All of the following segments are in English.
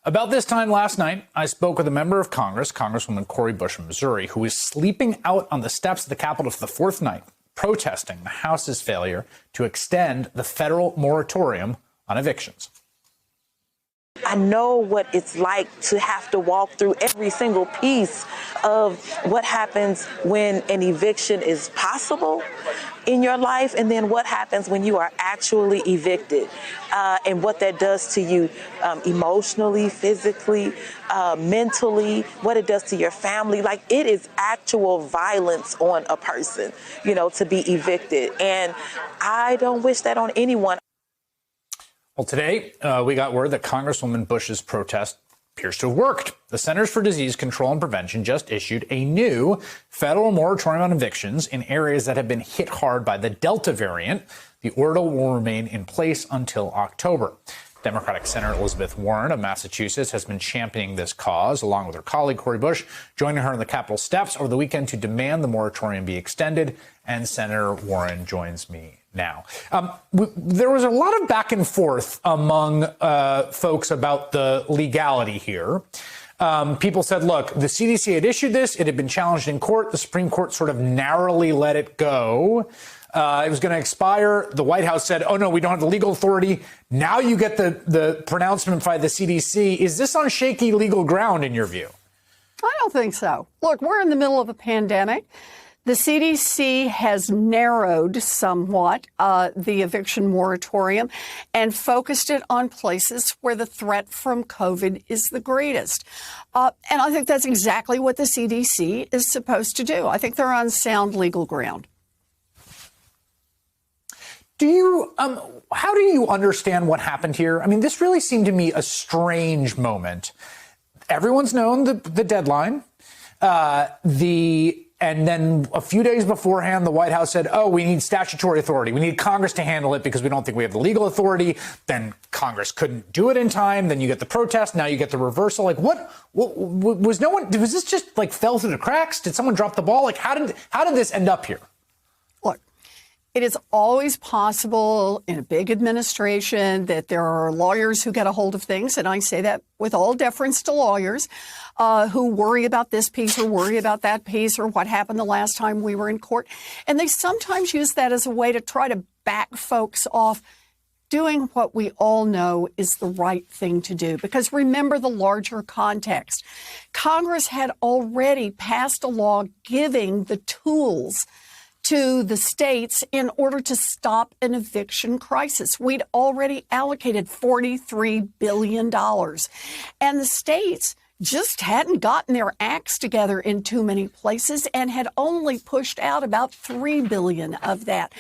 About this time last night, I spoke with a member of Congress, Congresswoman Cori Bush from Missouri, who is sleeping out on the steps of the Capitol for the fourth night, protesting the House's failure to extend the federal moratorium on evictions. I know what it's like to have to walk through every single piece of what happens when an eviction is possible in your life, and then what happens when you are actually evicted, and what that does to you emotionally, physically, mentally, what it does to your family. Like, it is actual violence on a person, to be evicted. And I don't wish that on anyone. Well, today, we got word that Congresswoman Bush's protest appears to have worked. The Centers for Disease Control and Prevention just issued a new federal moratorium on evictions in areas that have been hit hard by the Delta variant. The order will remain in place until October. Democratic Senator Elizabeth Warren of Massachusetts has been championing this cause, along with her colleague Cori Bush, joining her on the Capitol steps over the weekend to demand the moratorium be extended. And Senator Warren joins me now. There was a lot of back and forth among folks about the legality here. People said, look, the CDC had issued this. It had been challenged in court. The Supreme Court sort of narrowly let it go. It was going to expire. The White House said, oh, no, we don't have the legal authority. Now you get the pronouncement by the CDC. Is this on shaky legal ground in your view? I don't think so. Look, we're in the middle of a pandemic. The CDC has narrowed somewhat the eviction moratorium and focused it on places where the threat from COVID is the greatest. And I think that's exactly what the CDC is supposed to do. I think they're on sound legal ground. How do you understand what happened here? I mean, this really seemed to me a strange moment. Everyone's known the deadline. And then a few days beforehand, the White House said, oh, we need statutory authority. We need Congress to handle it because we don't think we have the legal authority. Then Congress couldn't do it in time. Then you get the protest. Now you get the reversal. Like, what was this just like fell through the cracks? Did someone drop the ball? Like, how did this end up here? Look, it is always possible in a big administration that there are lawyers who get a hold of things. And I say that with all deference to lawyers who worry about this piece or worry about that piece or what happened the last time we were in court. And they sometimes use that as a way to try to back folks off doing what we all know is the right thing to do. Because remember the larger context. Congress had already passed a law giving the tools to the states in order to stop an eviction crisis. We'd already allocated $43 billion. And the states just hadn't gotten their acts together in too many places and had only pushed out about $3 billion of that.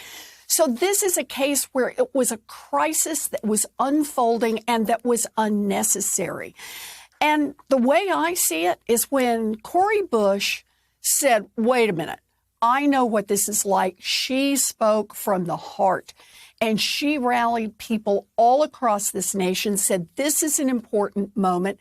So this is a case where it was a crisis that was unfolding and that was unnecessary. And the way I see it is when Cori Bush said, wait a minute, I know what this is like. She spoke from the heart and she rallied people all across this nation, said this is an important moment.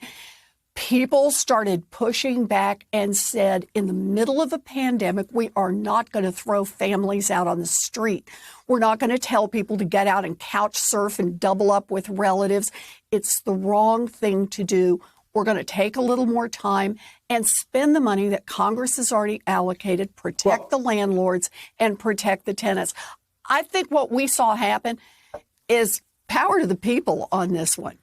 People started pushing back and said, in the middle of a pandemic, we are not going to throw families out on the street. We're not going to tell people to get out and couch surf and double up with relatives. It's the wrong thing to do. We're going to take a little more time and spend the money that Congress has already allocated, protect the landlords and protect the tenants. I think what we saw happen is power to the people on this one.